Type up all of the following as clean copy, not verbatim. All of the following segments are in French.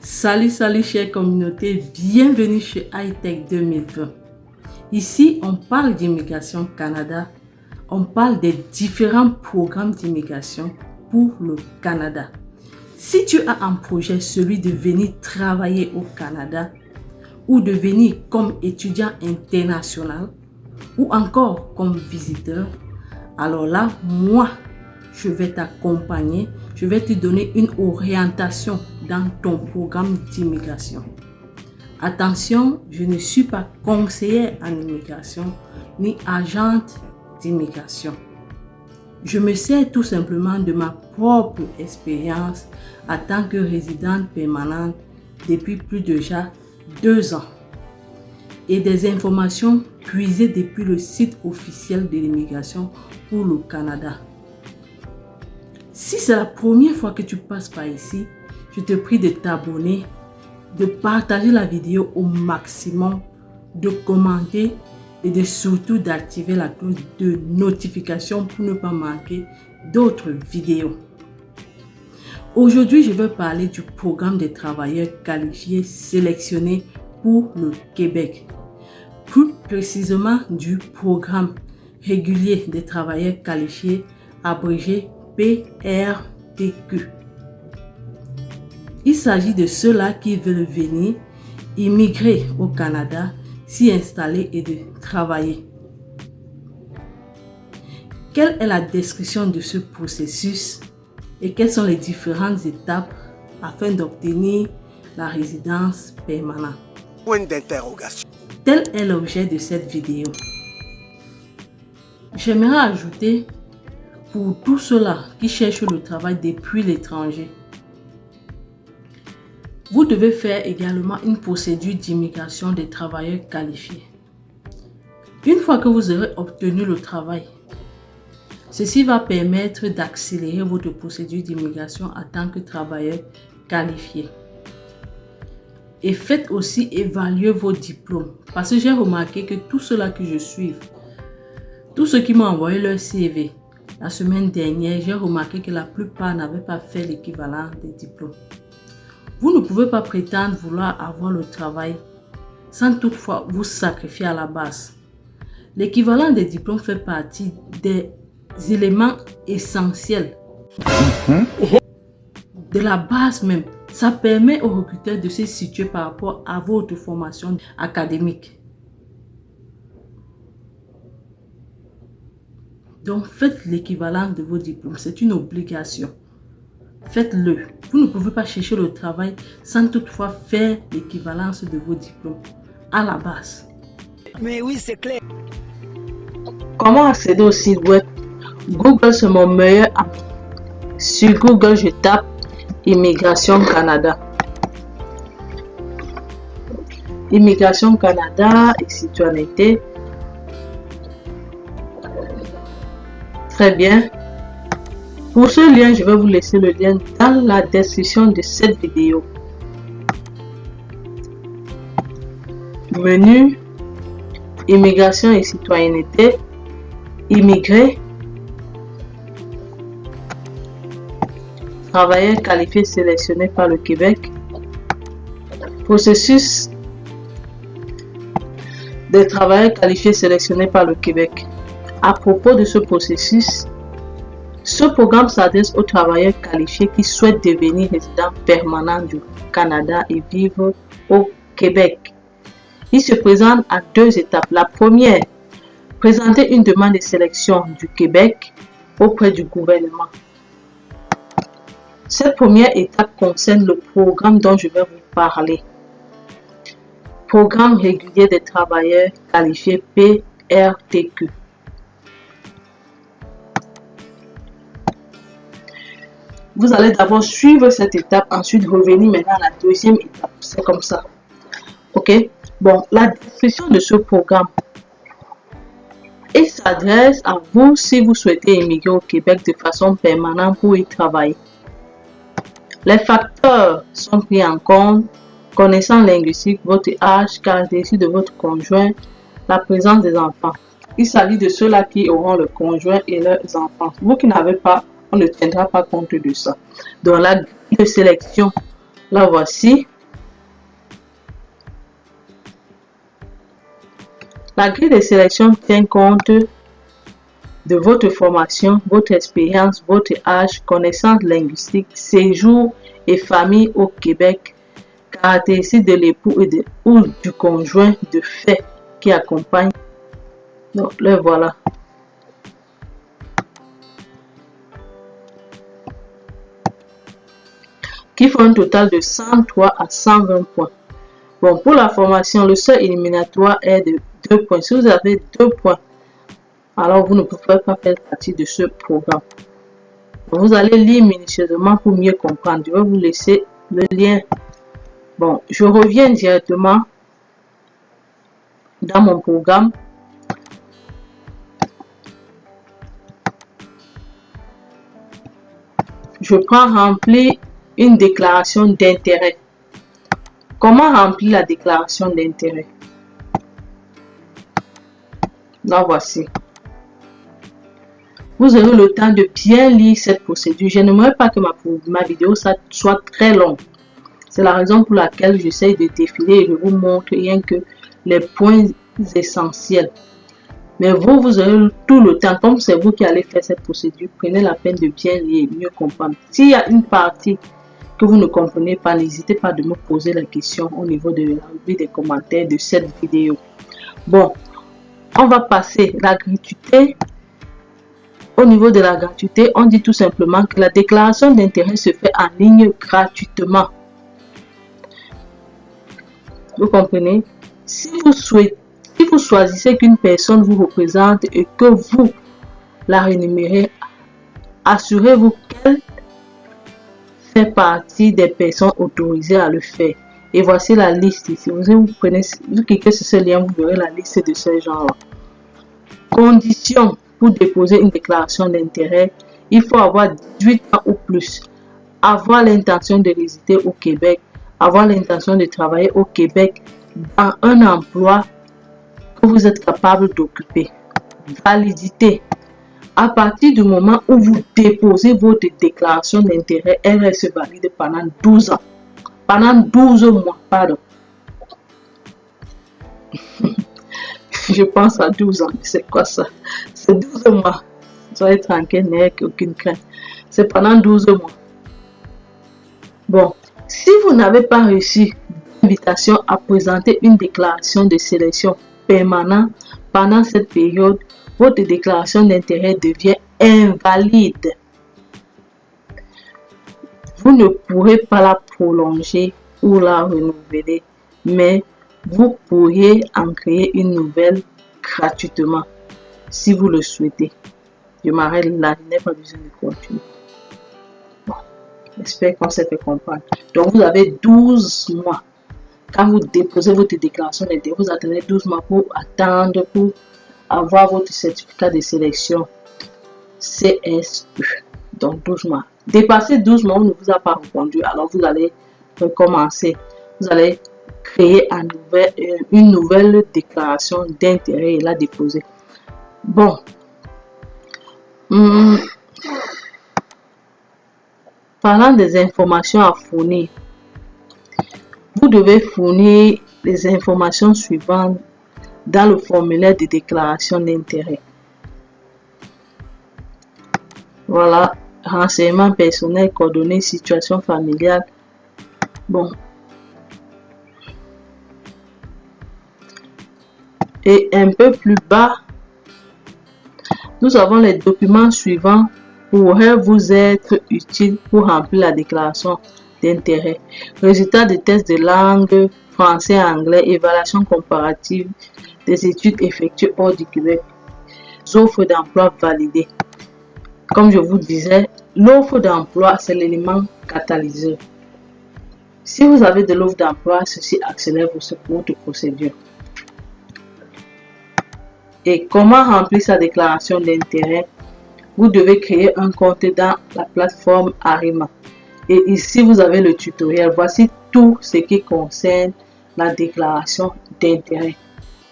Salut chère communauté, bienvenue chez Hightech 2020. Ici, on parle d'immigration Canada, on parle des différents programmes d'immigration pour le Canada. Si tu as un projet, celui de venir travailler au Canada ou de venir comme étudiant international ou encore comme visiteur, alors là, moi, je vais t'accompagner, je vais te donner une orientation dans ton programme d'immigration. Attention, je ne suis pas conseillère en immigration ni agente d'immigration. Je me sers tout simplement de ma propre expérience en tant que résidente permanente depuis plus de déjà 2 ans et des informations puisées depuis le site officiel de l'immigration pour le Canada. Si c'est la première fois que tu passes par ici, je te prie de t'abonner, de partager la vidéo au maximum, de commenter et de surtout d'activer la cloche de notification pour ne pas manquer d'autres vidéos. Aujourd'hui, je vais parler du programme des travailleurs qualifiés sélectionnés pour le Québec. Plus précisément du programme régulier des travailleurs qualifiés abrégé PRTQ. Il s'agit de ceux-là qui veulent venir immigrer au Canada, s'y installer et de travailler. Quelle est la description de ce processus et quelles sont les différentes étapes afin d'obtenir la résidence permanente? Point d'interrogation. Tel est l'objet de cette vidéo. J'aimerais ajouter pour tous ceux-là qui cherchent le travail depuis l'étranger. Vous devez faire également une procédure d'immigration des travailleurs qualifiés. Une fois que vous aurez obtenu le travail, ceci va permettre d'accélérer votre procédure d'immigration en tant que travailleur qualifié. Et faites aussi évaluer vos diplômes. Parce que j'ai remarqué que tous ceux-là que je suis, tous ceux qui m'ont envoyé leur CV, la semaine dernière, j'ai remarqué que la plupart n'avaient pas fait l'équivalent des diplômes. Vous ne pouvez pas prétendre vouloir avoir le travail sans toutefois vous sacrifier à la base. L'équivalent des diplômes fait partie des éléments essentiels de la base même. Ça permet aux recruteurs de se situer par rapport à votre formation académique. Donc, faites l'équivalent de vos diplômes. C'est une obligation. Faites-le. Vous ne pouvez pas chercher le travail sans toutefois faire l'équivalence de vos diplômes à la base. Mais oui, c'est clair. Comment accéder au site web? Google, c'est mon meilleur ami. Sur Google, je tape Immigration Canada. Immigration Canada et citoyenneté. Très bien. Pour ce lien, je vais vous laisser le lien dans la description de cette vidéo. Menu, immigration et citoyenneté, immigré, travailleurs qualifiés sélectionnés par le Québec, processus des travailleurs qualifiés sélectionnés par le Québec. À propos de ce processus, ce programme s'adresse aux travailleurs qualifiés qui souhaitent devenir résidents permanents du Canada et vivre au Québec. Il se présente à 2 étapes. La première, présenter une demande de sélection du Québec auprès du gouvernement. Cette première étape concerne le programme dont je vais vous parler. Programme régulier des travailleurs qualifiés PRTQ. Vous allez d'abord suivre cette étape, ensuite revenir maintenant à la deuxième étape. C'est comme ça. Ok? Bon, la description de ce programme. Il s'adresse à vous si vous souhaitez immigrer au Québec de façon permanente pour y travailler. Les facteurs sont pris en compte. Connaissance linguistique, votre âge, caractéristiques de votre conjoint, la présence des enfants. Il s'agit de ceux-là qui auront le conjoint et leurs enfants. Vous qui n'avez pas, on ne tiendra pas compte de ça. Dans la grille de sélection, là voici, La grille de sélection tient compte de votre formation, votre expérience, votre âge, connaissances linguistiques, séjour et famille au Québec, caractéristiques de l'époux ou du conjoint de fait qui accompagne. Donc, le voilà. Qui font un total de 103 à 120 points. Bon, pour la formation, le seuil éliminatoire est de 2 points. Si vous avez 2 points, alors vous ne pouvez pas faire partie de ce programme. Vous allez lire minutieusement pour mieux comprendre. Je vais vous laisser le lien. Bon, je reviens directement dans mon programme. Je prends remplir une déclaration d'intérêt. Comment remplir la déclaration d'intérêt? La voici. Vous aurez le temps de bien lire cette procédure. Je n'aimerais pas que ma vidéo soit très longue. C'est la raison pour laquelle j'essaie de défiler et je vous montre rien que les points essentiels. Mais vous aurez tout le temps. Comme c'est vous qui allez faire cette procédure, prenez la peine de bien lire et mieux comprendre. S'il y a une partie que vous ne comprenez pas, n'hésitez pas de me poser la question au niveau de la rubrique des commentaires de cette vidéo. Bon, on va passer la gratuité. Au niveau de la gratuité, on dit tout simplement que la déclaration d'intérêt se fait en ligne gratuitement. Vous comprenez? Si vous choisissez qu'une personne vous représente et que vous la rémunérez, assurez-vous qu'elle fait partie des personnes autorisées à le faire. Et voici la liste ici. Vous cliquez sur ce lien, vous verrez la liste de ce genre. Conditions pour déposer une déclaration d'intérêt: il faut avoir 18 ans ou plus, avoir l'intention de résider au Québec, avoir l'intention de travailler au Québec dans un emploi que vous êtes capable d'occuper. Validité: à partir du moment où vous déposez votre déclaration d'intérêt, elle reste valide pendant 12 ans. Pendant 12 mois, pardon. Je pense à 12 ans. C'est quoi ça? C'est 12 mois. Soyez tranquille, n'ayez aucune crainte. C'est pendant 12 mois. Bon, si vous n'avez pas reçu l'invitation à présenter une déclaration de sélection permanente pendant cette période, votre déclaration d'intérêt devient invalide. Vous ne pourrez pas la prolonger ou la renouveler, mais vous pourriez en créer une nouvelle gratuitement si vous le souhaitez. Je m'arrête là, je n'ai pas besoin de continuer. Bon, j'espère qu'on s'est fait comprendre. Donc, vous avez 12 mois. Quand vous déposez votre déclaration d'intérêt, vous attendez 12 mois pour attendre, pour avoir votre certificat de sélection CSE. Donc, 12 mois. Dépasser 12 mois, on ne vous a pas répondu. Alors, vous allez recommencer. Vous allez créer une nouvelle déclaration d'intérêt et la déposer. Bon. Parlant des informations à fournir, vous devez fournir les informations suivantes dans le formulaire de déclaration d'intérêt. Voilà, renseignements personnels, coordonnées, situation familiale. Bon. Et un peu plus bas, nous avons les documents suivants pourraient vous être utiles pour remplir la déclaration d'intérêt. Résultats de tests de langue, français et anglais, évaluation comparative des études effectuées hors du Québec, offres d'emploi validées. Comme je vous disais, l'offre d'emploi, c'est l'élément catalyseur. Si vous avez de l'offre d'emploi, ceci accélère votre procédure. Et comment remplir sa déclaration d'intérêt? Vous devez créer un compte dans la plateforme Arima. Et ici, vous avez le tutoriel. Voici tout ce qui concerne la déclaration d'intérêt.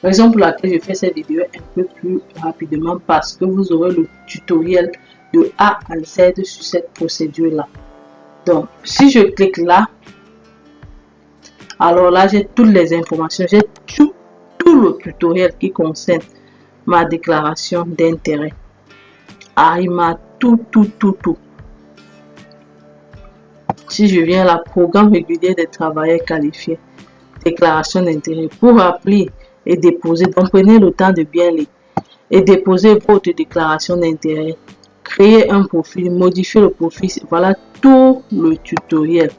Raison pour laquelle je fais cette vidéo un peu plus rapidement, parce que vous aurez le tutoriel de A à Z sur cette procédure-là. Donc, si je clique là, alors là, j'ai toutes les informations. J'ai tout le tutoriel qui concerne ma déclaration d'intérêt. Il m'a tout. Si je viens là, programme régulier des travailleurs qualifiés, déclaration d'intérêt. Pour remplir et déposer, donc prenez le temps de bien lire et déposer votre déclaration d'intérêt. Créer un profil, modifier le profil, voilà tout le tutoriel.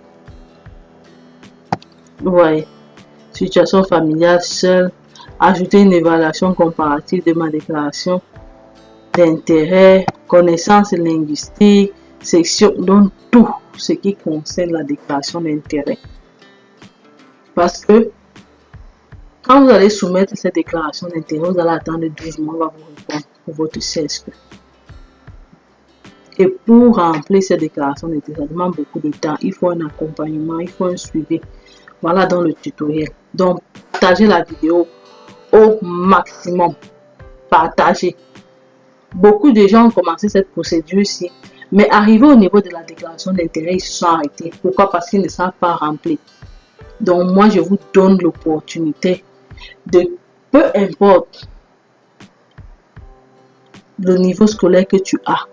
Vous voyez, situation familiale seule, ajouter une évaluation comparative de ma déclaration d'intérêt, connaissances linguistiques, section, donc tout ce qui concerne la déclaration d'intérêt. Parce que quand vous allez soumettre cette déclaration d'intérêt, vous allez attendre 12 mois, on va vous répondre pour votre CSP. Et pour remplir cette déclaration d'intérêt, ça demande beaucoup de temps. Il faut un accompagnement, il faut un suivi. Voilà dans le tutoriel. Donc, partagez la vidéo au maximum. Partagez. Beaucoup de gens ont commencé cette procédure-ci, mais arrivé au niveau de la déclaration d'intérêt, ils se sont arrêtés. Pourquoi? Parce qu'ils ne savent pas remplir. Donc, moi, je vous donne l'opportunité de, peu importe le niveau scolaire que tu as,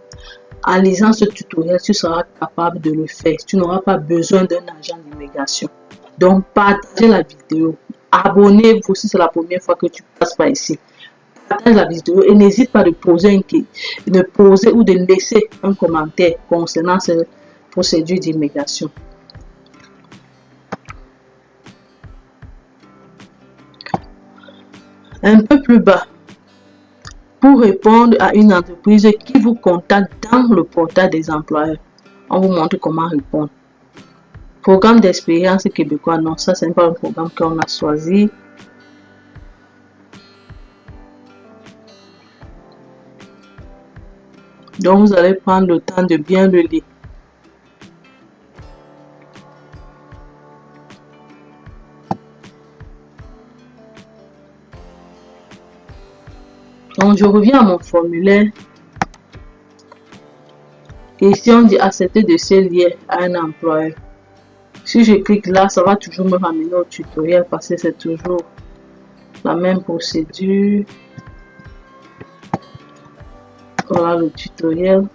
en lisant ce tutoriel, tu seras capable de le faire. Tu n'auras pas besoin d'un agent d'immigration. Donc, partagez la vidéo. Abonnez-vous si c'est la première fois que tu passes par ici. Partage la vidéo et n'hésite pas de poser ou de laisser un commentaire concernant cette procédure d'immigration. Un peu plus bas, pour répondre à une entreprise qui vous contacte dans le portail des employeurs, on vous montre comment répondre. Programme d'expérience québécois, non, ça c'est pas un programme qu'on a choisi. Donc vous allez prendre le temps de bien le lire. Donc je reviens à mon formulaire. Et ici on dit accepter de se lier à un employeur. Si je clique là, ça va toujours me ramener au tutoriel parce que c'est toujours la même procédure. Voilà le tutoriel.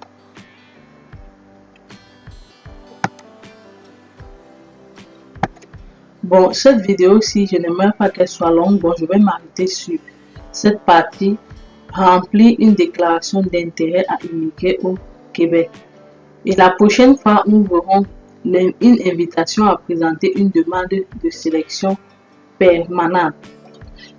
Bon, cette vidéo-ci, je n'aimerais pas qu'elle soit longue. Bon, je vais m'arrêter sur cette partie. Remplir une déclaration d'intérêt à immigrer au Québec. Et la prochaine fois, nous verrons une invitation à présenter une demande de sélection permanente.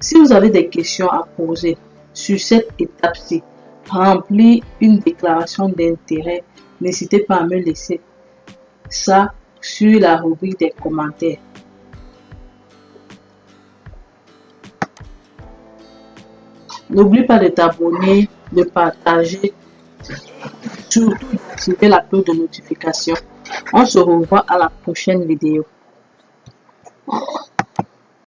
Si vous avez des questions à poser sur cette étape-ci, remplir une déclaration d'intérêt, n'hésitez pas à me laisser ça sur la rubrique des commentaires. N'oublie pas de t'abonner, de partager, surtout d'activer la cloche de notification. On se revoit à la prochaine vidéo.